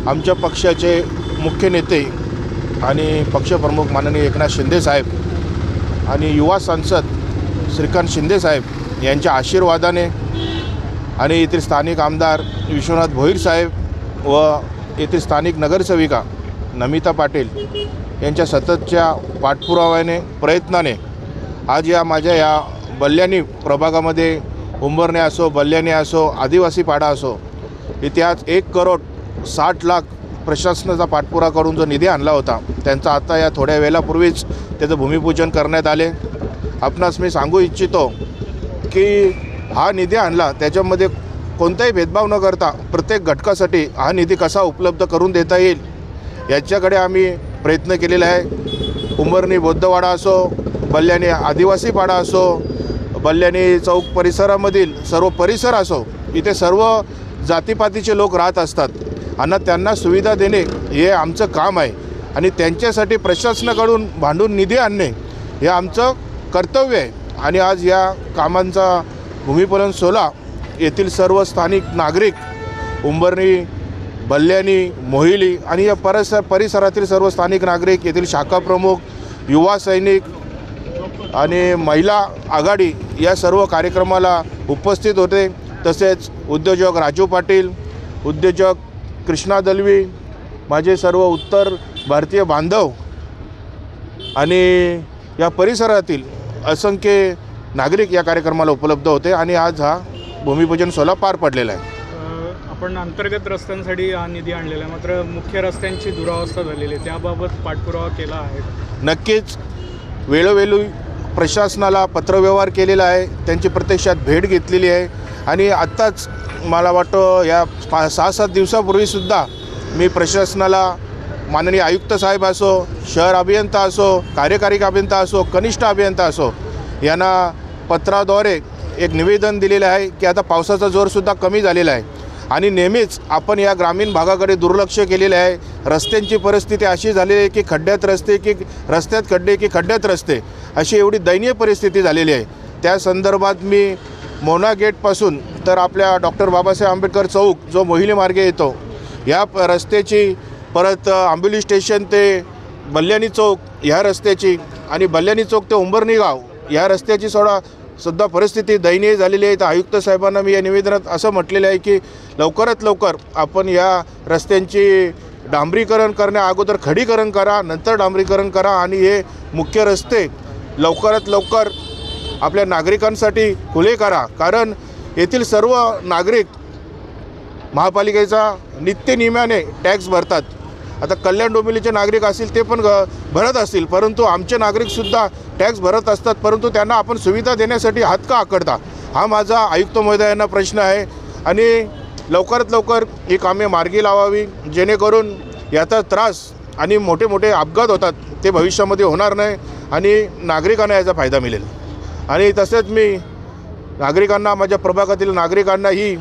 आमच्या पक्षाचे मुख्य नेते आणि पक्षप्रमुख माननीय एकनाथ शिंदे साहेब आणि युवा सांसद श्रीकांत शिंदे साहेब यांच्या आशीर्वादाने आणि येथील स्थानिक आमदार विश्वनाथ भोईर साहेब व येथील स्थानिक नगरसेविका नमिता पाटील यांच्या सततच्या पाठपुराव्याने प्रयत्नाने आज माझ्या या बल्ल्यानी प्रभागामध्ये उंबरणे असो, बल्ल्यानी असो, आदिवासी पाडा असो, इथे आज 1,60,00,000 प्रशासनाचा पाठपुरावा करून जो निधी आणला होता त्यांचा आता या थोड्या वेळापूर्वीच त्याचं भूमिपूजन करण्यात आले। आपणास मी सांगू इच्छितो की हा निधी आणला त्याच्यामध्ये कोणताही भेदभाव न करता प्रत्येक घटकासाठी हा निधी कसा उपलब्ध करून देता येईल याच्याकडे आम्ही प्रयत्न केलेला आहे। उंबरणी बौद्धवाडा असो, बल्ल्यानी आदिवासी पाडा असो, बल्ल्यानी चौक परिसरामधील सर्व परिसर असो, इथे सर्व जातीपातीचे लोक राहत असतात आणि त्यांना सुविधा देणे हे आमचं काम आहे आणि त्यांच्यासाठी प्रशासनाकडून भांडून निधी आणणे हे आमचं कर्तव्य आहे। आणि आज या कामांचा भूमिपूजन सोहळा येथील सर्व स्थानिक नागरिक, उंबरणी, बल्ल्यानी, मोहिली आणि या परिसरातील सर्व स्थानिक नागरिक, येथील शाखा प्रमुख, युवा सैनिक आणि महिला आघाडी या सर्व कार्यक्रमाला उपस्थित होते। तसेच उद्योजक राजू पाटील, उद्योजक कृष्णा दलवी, माझे सर्व उत्तर भारतीय बांधव आणि या परिसरातील असंख्य नागरिक या कार्यक्रमाला उपलब्ध होते आणि आज हा भूमिपूजन सोहळा पार पडलेला आहे। आपण अंतर्गत रस्त्यांसाठी हा निधी आणलेला आहे, मात्र मुख्य रस्त्यांची दुरावस्था झालेली आहे, त्याबाबत पाठपुरावा केला आहे? नक्कीच वेळोवेळी प्रशासनाला पत्रव्यवहार केलेला आहे, त्यांची प्रत्यक्षात भेट घेतलेली आहे आणि आत्ताच मला वाटतं या 6-7 दिवसापूर्वीसुद्धा मी प्रशासनाला माननीय आयुक्त साहेब असो, शहर अभियंता असो, कार्यकारी अभियंता असो, कनिष्ठ अभियंता असो यांना पत्राद्वारे एक निवेदन दिलेलं आहे की आता पावसाचा जोरसुद्धा कमी झालेला आहे आणि नेहमीच आपण या ग्रामीण भागाकडे दुर्लक्ष केलेलं आहे। रस्त्यांची परिस्थिती अशी झालेली आहे की खड्ड्यात रस्ते की रस्त्यात खड्डे की खड्ड्यात रस्ते अशी एवढी दयनीय परिस्थिती झालेली आहे। त्या संदर्भात मी मोना गेटपासून तर आपल्या डॉक्टर बाबासाहेब आंबेडकर चौक जो मोहिली मार्गे येतो या रस्त्याची, परत आंबोली स्टेशन ते बल्ल्यानी चौक ह्या रस्त्याची आणि बल्ल्यानी चौक ते उंबरणी गाव या रस्त्याची सुद्धा परिस्थिती दयनीय झालेली आहे। तर आयुक्त साहेबांना मी या निवेदनात असं म्हटलेलं आहे की लवकरात लवकर आपण या रस्त्यांची डांबरीकरण करण्या अगोदर खडीकरण करा, नंतर डांबरीकरण करा आणि हे मुख्य रस्ते लवकरात लवकर आपल्या नागरिकांसाठी खुले करा, कारण येथील सर्व नागरिक महापालिकेचा नित्यनियमाने टॅक्स भरतात। आता कल्याण डोंबिवलीचे नागरिक असतील ते पण भरत असतील, परंतु आमचे नागरिकसुद्धा टॅक्स भरत असतात, परंतु त्यांना आपण सुविधा देण्यासाठी हात का आखडता हा माझा आयुक्त महोदयांना प्रश्न आहे आणि लवकरात लवकर ही कामे मार्गी लावावी जेणेकरून याचा त्रास आणि मोठे मोठे अपघात होतात ते भविष्यामध्ये होणार नाही आणि नागरिकांना याचा फायदा मिळेल। आणि तसेच मी नागरिकांना, माझ्या प्रभागातील नागरिकांना ही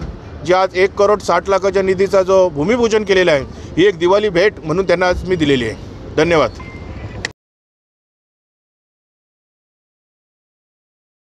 जी आज 1,60,00,000 निधीचा जो भूमिपूजन केलेला आहे ही एक दिवाळी भेट म्हणून त्यांना आज मी दिलेली आहे। धन्यवाद।